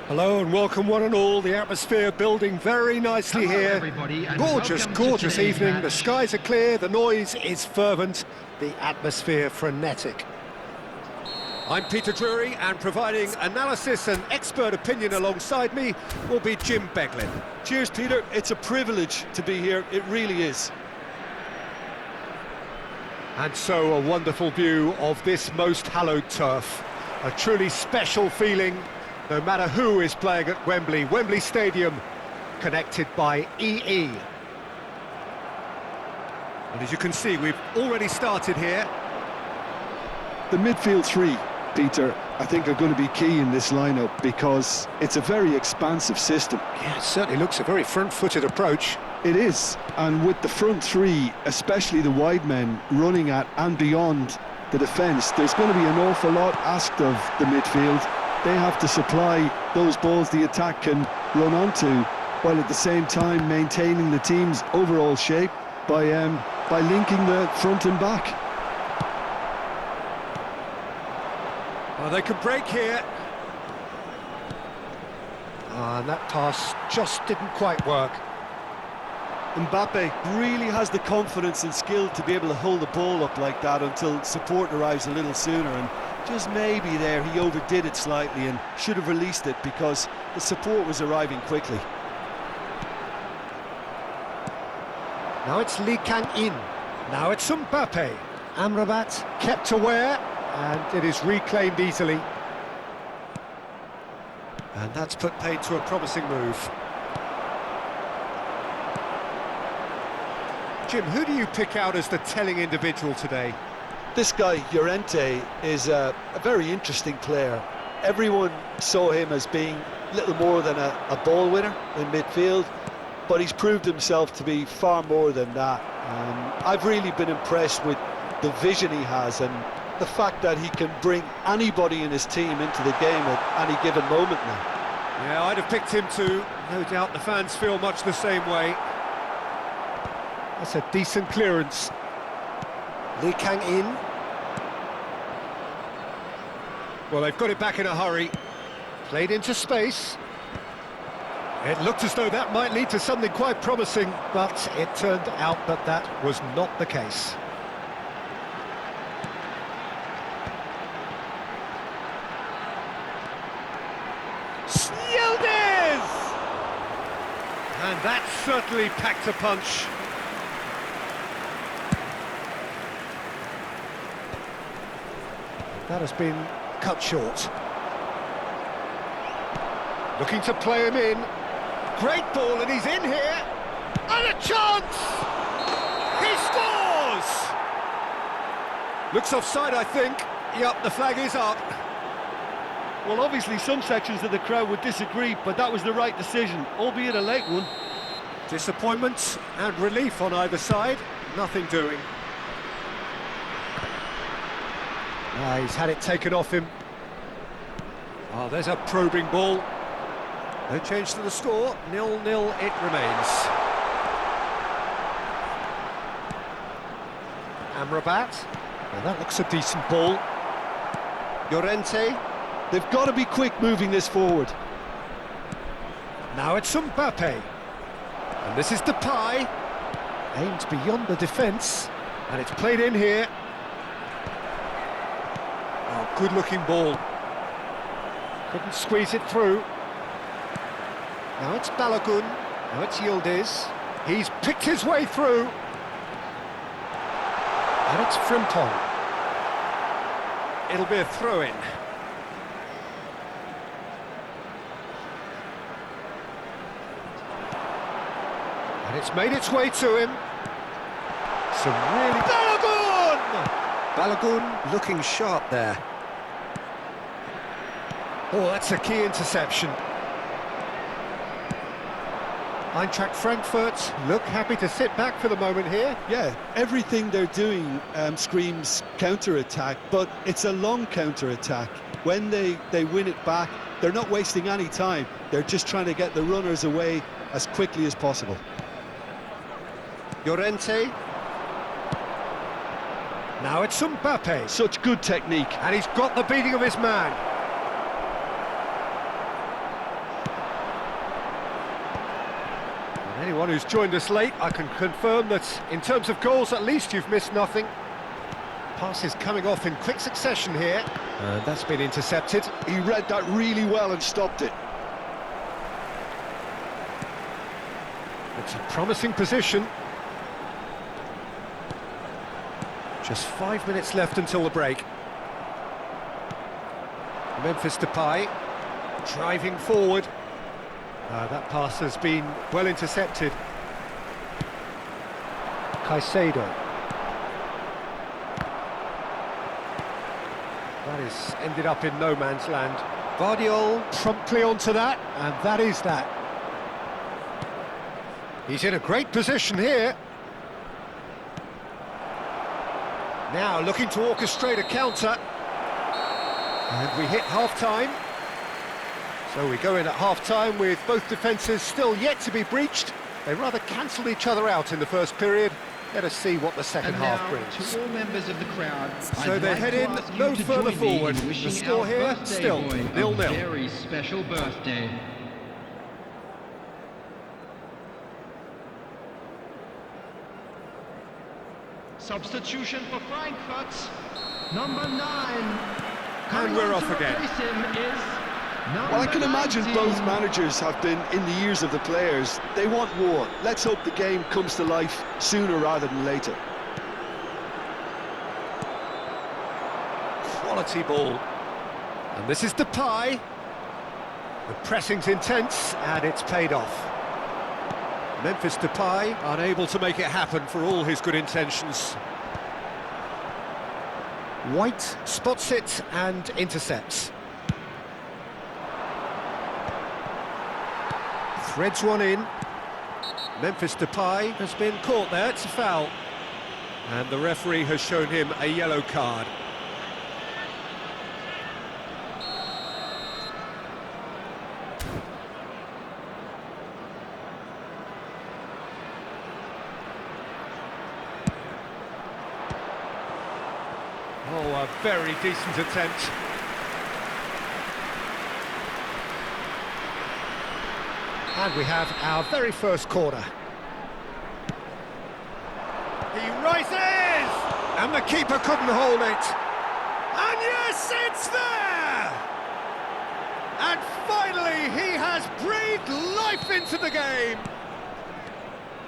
Hello and welcome one and all. The atmosphere building very nicely here. Gorgeous evening. The skies are clear, the noise is fervent, the atmosphere frenetic. I'm Peter Drury, and providing analysis and expert opinion alongside me will be Jim Beglin. Cheers, Peter. It's a privilege to be here. It really is. And so a wonderful view of this most hallowed turf. A truly special feeling, no matter who is playing at Wembley. Wembley Stadium, connected by EE. And as you can see, we've already started here. The midfield three, Peter, I think are going to be key in this lineup because it's a very expansive system. Yeah, it certainly looks a very front-footed approach. It is, and with the front three, especially the wide men, running at and beyond the defence, there's going to be an awful lot asked of the midfield. They have to supply those balls the attack can run onto, while at the same time maintaining the team's overall shape by linking the front and back. Well, they could break here. And that pass just didn't quite work. Mbappe really has the confidence and skill to be able to hold the ball up like that until support arrives a little sooner, and just maybe there he overdid it slightly and should have released it because the support was arriving quickly. Now it's Lee Kang-in. Now it's Mbappe. Anrabat kept aware, and it is reclaimed easily. And that's put paid to a promising move. Jim, who do you pick out as the telling individual today? This guy, Llorente, is a very interesting player. Everyone saw him as being little more than a ball winner in midfield, but he's proved himself to be far more than that. I've really been impressed with the vision he has and the fact that he can bring anybody in his team into the game at any given moment now. Yeah, I'd have picked him too. No doubt the fans feel much the same way. That's a decent clearance. Lee Kang-in. Well, they've got it back in a hurry. Played into space. It looked as though that might lead to something quite promising, but it turned out that that was not the case. And that certainly packed a punch. That has been cut short. Looking to play him in. Great ball, and he's in here. And a chance! He scores! Looks offside, I think. Yep, the flag is up. Well, obviously some sections of the crowd would disagree, but that was the right decision, albeit a late one. Disappointment and relief on either side. Nothing doing. He's had it taken off him. Oh, there's a probing ball. No change to the score. 0-0 it remains. Anrabat. Well, that looks a decent ball. Llorente. They've got to be quick moving this forward. Now it's Mbappe. And this is Depay. Aimed beyond the defence. And it's played in here. Oh, good-looking ball. Couldn't squeeze it through. Now it's Balogun. Now it's Yildiz. He's picked his way through. And it's Frimpong. It'll be a throw-in. And it's made its way to him. Some really... Balogun! Balogun looking sharp there. Oh, that's a key interception. Eintracht Frankfurt look happy to sit back for the moment here. Yeah, everything they're doing screams counter-attack, but it's a long counter-attack. When they win it back, they're not wasting any time. They're just trying to get the runners away as quickly as possible. Llorente. Now it's Mbappe. Such good technique. And he's got the beating of his man. Anyone who's joined us late, I can confirm that in terms of goals, at least you've missed nothing. Passes coming off in quick succession here, and that's been intercepted. He read that really well and stopped it. It's a promising position. Just 5 minutes left until the break. Memphis Depay, driving forward. That pass has been well intercepted. Caicedo. That is ended up in no man's land. Vardiol promptly onto that, and that is that. He's in a great position here. Now looking to orchestrate a counter. And we hit half-time. So we go in at half-time with both defences still yet to be breached. They rather cancelled each other out in the first period. Let us see what the second half brings. To all members of the crowd, So they head in no further forward. The score here, still 0-0. Very special birthday. Substitution for Frankfurt, number 9. And we're off again. Well, I can imagine both managers have been in the ears of the players. They want more. Let's hope the game comes to life sooner rather than later. Quality ball. And this is Depay. The pressing's intense, and it's paid off. Memphis Depay unable to make it happen for all his good intentions. White spots it and intercepts. Threads one in. Memphis Depay has been caught there, it's a foul. And the referee has shown him a yellow card. Oh, a very decent attempt. And we have our very first corner. He rises! And the keeper couldn't hold it. And yes, it's there! And finally, he has breathed life into the game.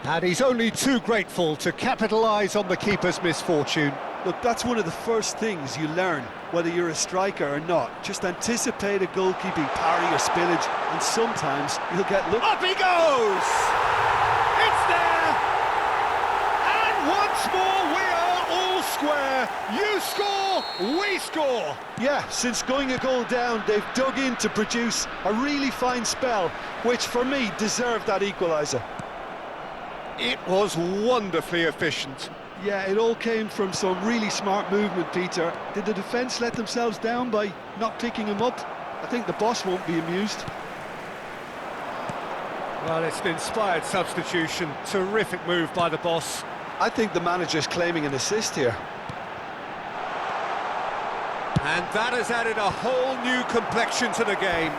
And he's only too grateful to capitalise on the keeper's misfortune. Look, that's one of the first things you learn, whether you're a striker or not. Just anticipate a goalkeeping parry or spillage, and sometimes you'll get looked. Up he goes! It's there! And once more we are all square. You score, we score. Yeah, since going a goal down, they've dug in to produce a really fine spell, which for me deserved that equaliser. It was wonderfully efficient. Yeah, it all came from some really smart movement, Peter. Did the defence let themselves down by not picking him up? I think the boss won't be amused. Well, it's an inspired substitution. Terrific move by the boss. I think the manager's claiming an assist here. And that has added a whole new complexion to the game.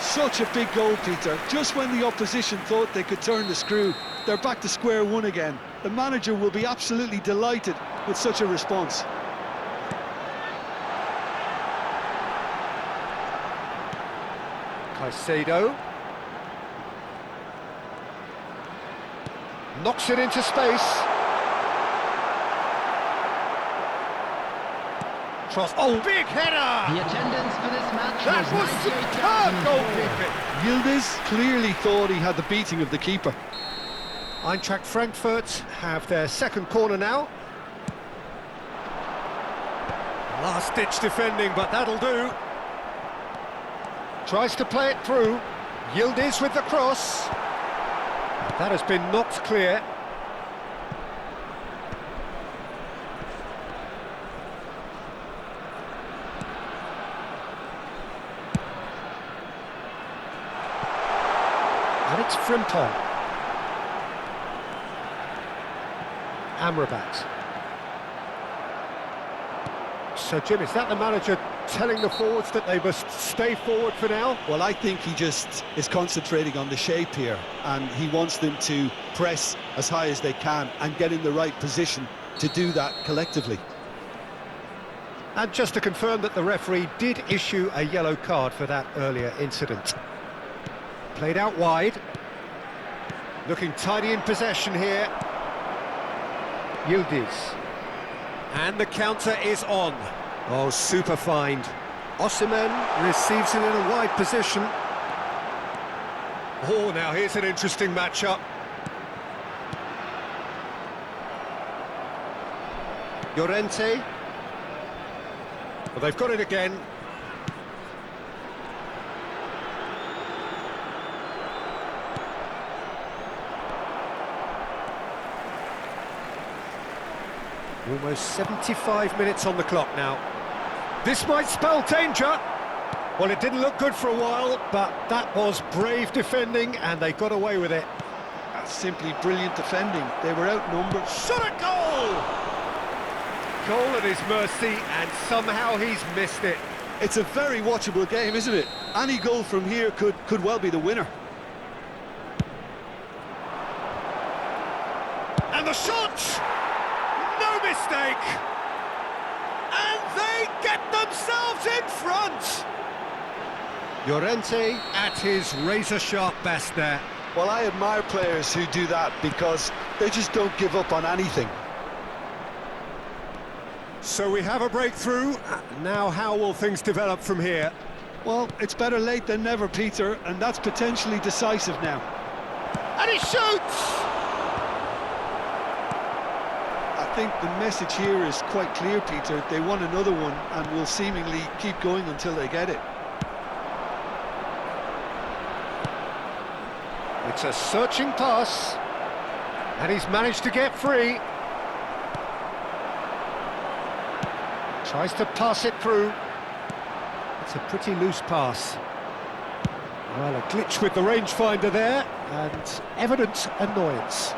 Such a big goal, Peter. Just when the opposition thought they could turn the screw, they're back to square one again. The manager will be absolutely delighted with such a response. Caicedo. Knocks it into space. Oh, big header! The attendance for this match That was superb goalkeeping. Yildiz clearly thought he had the beating of the keeper. Eintracht Frankfurt have their second corner now. Last-ditch defending, but that'll do. Tries to play it through. Yildiz with the cross. That has been knocked clear. And it's Frimpong. So, Jim, is that the manager telling the forwards that they must stay forward for now? Well, I think he just is concentrating on the shape here, and he wants them to press as high as they can and get in the right position to do that collectively. And just to confirm that the referee did issue a yellow card for that earlier incident. Played out wide. Looking tidy in possession here. Yildiz. And the counter is on. Oh, super find. Osimhen receives it in a wide position. Oh, now here's an interesting matchup. Llorente. Well, they've got it again. Almost 75 minutes on the clock now. This might spell danger. Well, it didn't look good for a while, but that was brave defending, and they got away with it. That's simply brilliant defending. They were outnumbered. Shot at goal! Goal at his mercy, and somehow he's missed it. It's a very watchable game, isn't it? Any goal from here could well be the winner. And the shot! No mistake! And they get themselves in front! Llorente at his razor-sharp best there. Well, I admire players who do that because they just don't give up on anything. So we have a breakthrough. Now how will things develop from here? Well, it's better late than never, Peter, and that's potentially decisive now. And he shoots! I think the message here is quite clear, Peter. They want another one and will seemingly keep going until they get it. It's a searching pass, and he's managed to get free. Tries to pass it through. It's a pretty loose pass. Well, a glitch with the rangefinder there, and evident annoyance.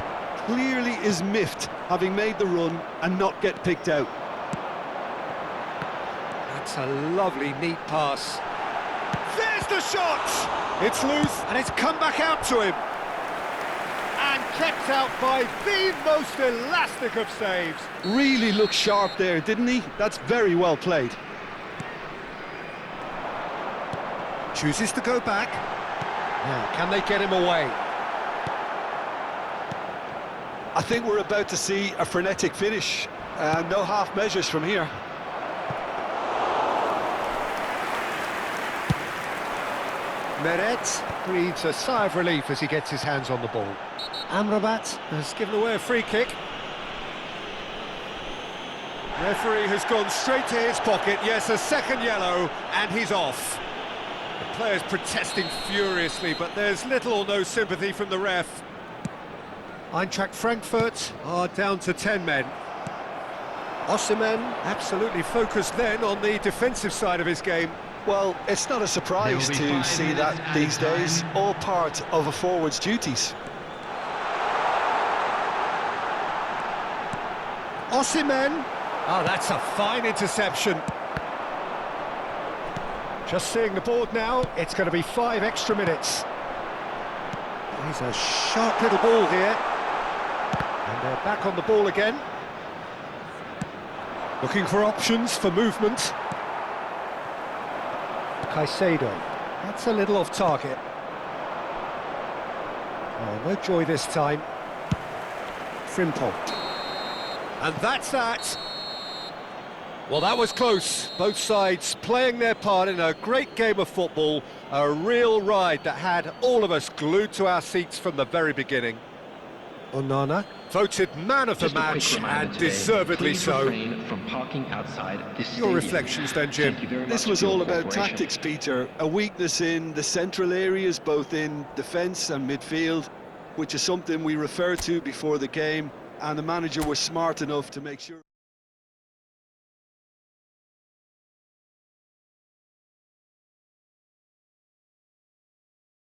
Clearly is miffed, having made the run and not get picked out. That's a lovely, neat pass. There's the shot! It's loose, and it's come back out to him. And kept out by the most elastic of saves. Really looked sharp there, didn't he? That's very well played. Chooses to go back. Now, can they get him away? I think we're about to see a frenetic finish. No half measures from here. Meret breathes a sigh of relief as he gets his hands on the ball. Anrabat has given away a free kick. Referee has gone straight to his pocket. Yes, a second yellow, and he's off. The players protesting furiously, but there's little or no sympathy from the ref. Eintracht Frankfurt are down to 10 men. Osimhen absolutely focused then on the defensive side of his game. Well, it's not a surprise to see that these days, all part of a forward's duties. Osimhen. Oh, that's a fine interception. Just seeing the board now, it's going to be 5 extra minutes. He's a sharp little ball here. And they're back on the ball again. Looking for options for movement. Caicedo. That's a little off target. Oh, no joy this time. Frimpong. And that's that. Well, that was close. Both sides playing their part in a great game of football. A real ride that had all of us glued to our seats from the very beginning. Onana, voted man of the match, and deservedly so. From parking outside this Your reflections then, Jim? This was all about tactics, Peter. A weakness in the central areas, both in defence and midfield, which is something we referred to before the game, and the manager was smart enough to make sure...